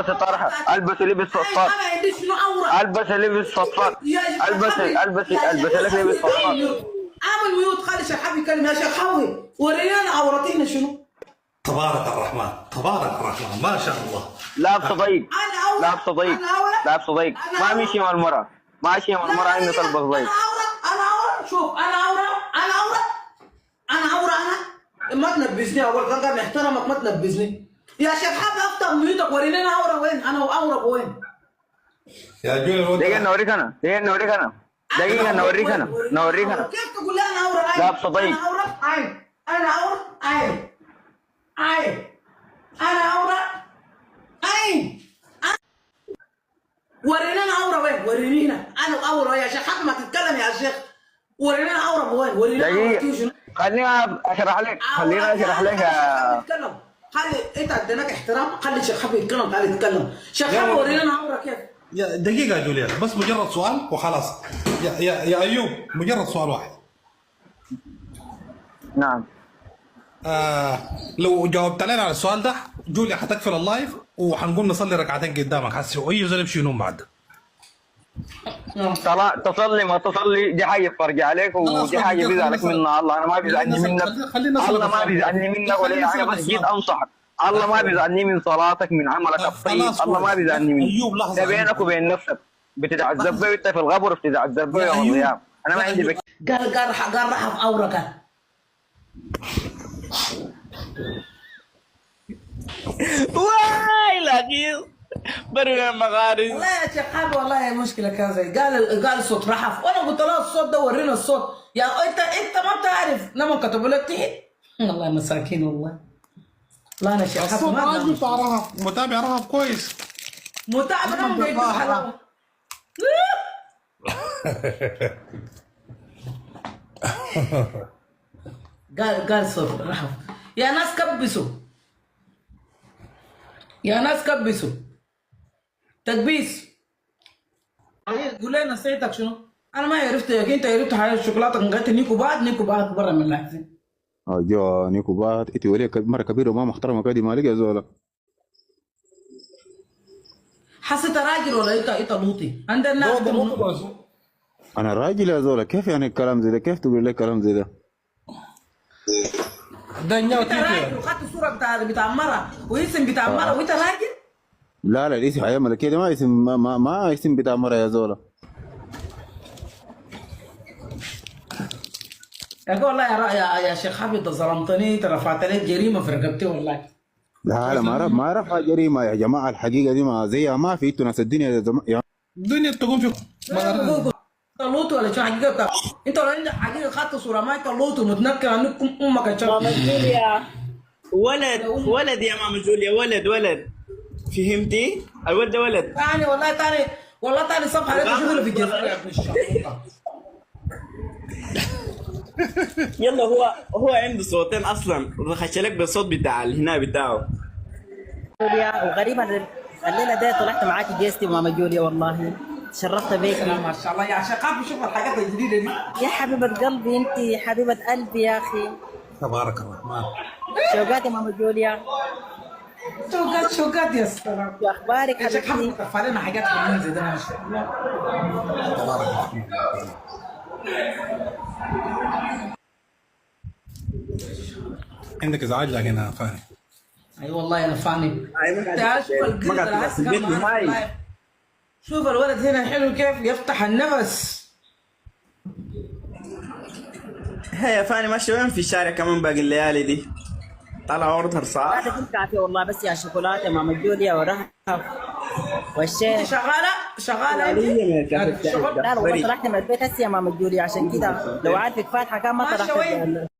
طرحه، البس لبس فضفاض، انا عندي شنو عوره؟ البس لبس فضفاض، يا البس حبيبي. البس يا البس شيخ لك لبس حبيبي، فضفاض. عامل ميوت، خلي شيخ حبيبي يتكلم. يا شيخ حبيبي ورينا عورتينا شنو؟ تبارك الرحمن، تبارك الرحمن، ما شاء الله. لابسه ضيق، انا عوره، لابسه ضيق، انا عوره، لابسه ضيق، ما مشي مع المرأة، ماشي مع المرأة انه تلبس انا ضيق. عوره، انا عوره. شوف انا عوره، انا عوره، انا عوره. انا ما تنبزني اول كان قاعد نحترمك، ما تنبزني يا شيخ حبيبي. افتح ميوتك ورينا انا عوره وين، انا وعوره وين. يا جولي دقيقة نوريك انا، دقيقة نوريك انا، دقيقة نوريك انا، نوريك انا. كيف تقول لي انا عوره؟ عين لابسه ضيق. انا عوره، عين انا عوره، عين عين انا عوره، عين. ورينا عوره وين، ورينا انا عوره يا شيخ. حتى ما تتكلم يا شيخ، ورينا عوره وين، ورينا عورتي شنو. دقيقة خليني اشرح لك، خليني اشرح لك يا تتكلم. خلي انت اديناك احترام، خلي الشيخ حبيبي يتكلم، تعالى يتكلم. شيخ حبيبي ورينا عوره كيف. دقيقة يا جوليان، بس مجرد سؤال وخلاص. يا أيوب، مجرد سؤال واحد. نعم. لو جاوبت علينا على السؤال ده جوليا حتقفل اللايف وحنقوم نصلي ركعتين قدامك هسه، واي زول يمشي ينوم بعد. صلاة تصلي ما تصلي دي حاجة تفرج عليك، ودي حاجة بيزعلك منها الله. أنا ما بيزعلني منك، الله ما بيزعلني منك ولا حاجة، بس جيت أنصحك. الله ما بيزعلني من صلاتك، من عملك الطيب، الله ما بيزعلني منك. ده بينك وبين نفسك، بتتعذب به وأنت في القبر، بتتعذب به يوم القيامة. أنا ما عندي بك. قال رحف عوره كان. واي الاخير بروي المغارب. والله يا شيخ حبيبي، والله مشكله كان زي قال الصوت رحف، وانا قلت له الصوت ده ورينا الصوت. يا انت ما بتعرف لما كتبوا لك تحت. والله مساكين والله. لا انا شيخ حبيبي الصوت ما عاجبه بتاع رهف، متابع رهف كويس. متعب انا ما بيجيب حلاوه. قال صوت رحف. يا ناس كبسوا، يا ناس كبسوا تكبيس. قول لنا نصيحتك شنو؟ انا ما عرفت، انت عرفت حاجه الشوكولاته قالت نيكو بعد برا من الاحسن. جو نيكو بات انت ولي مره كبيره وما محترمه كده مالك يا زولا. حسيت راجل ولا انت لوطي؟ عند الناس انا راجل يا زولا، كيف يعني الكلام زي ده؟ كيف تقول لي كلام زي ده؟ ده نياو انت راجل وخدت صوره بتاع مره واسم بتاع مره وانت راجل؟ لا الاسم حياه ملكيه ده ما اسم، ما اسم بتاع مره يا زولا. يا والله يا شيخ حبيبي، انت ظلمتني، انت رفعت لي جريمه في رقبتي والله. لا ما رفع جريمه يا جماعه، الحقيقه دي ما زيها، ما في انتوا ناس الدنيا يا الدنيا تقوم في انت لوط ولا شو حقيقه بتاع؟ انت لو عندك حقيقه خدت صوره ما انت لوط ومتنكر عنكم امك الشر. ماما جوليا ولد يا ماما جوليا، ولد فهمتي؟ الولد ده ولد. تاني والله تاني صفحه لقيت شغله في الجزائر يا ابن الشر. يلا هو عنده صوتين اصلا، خش لك بالصوت بتاع الهنا بتاعه. جوليا، وغريبة الليلة دي طلعت معاكي جيستي وماما جوليا، والله تشرفت بيك. ما شاء الله يا شيخ، شوف الحاجات الجديده دي. يا حبيبة قلبي، انت حبيبة قلبي يا اخي. تبارك الرحمن. شوقات يا ماما جوليا. شوقات يا سلام. شو اخبارك يا شيخ حبيبتي؟ ترفع لنا حاجات حلوين زي ده ما شاء الله. تبارك الرحمن. عندك ازعاج لكن انا فاهم. اي والله انا فاني. هاي شوف الولد هنا حلو كيف يفتح النفس. يا فاني ماشي وين في الشارع كمان باقي الليالي دي؟ طلع عرض هرصاء. هذا كنت عافية والله، بس يا شوكولاتة ماما جوليا ورهف والشيخ. انت شغاله انت؟ لا والله طلعت من البيت هسه يا ماما جوليا، عشان كده لو عارفك فاتحة كان ما طلعت.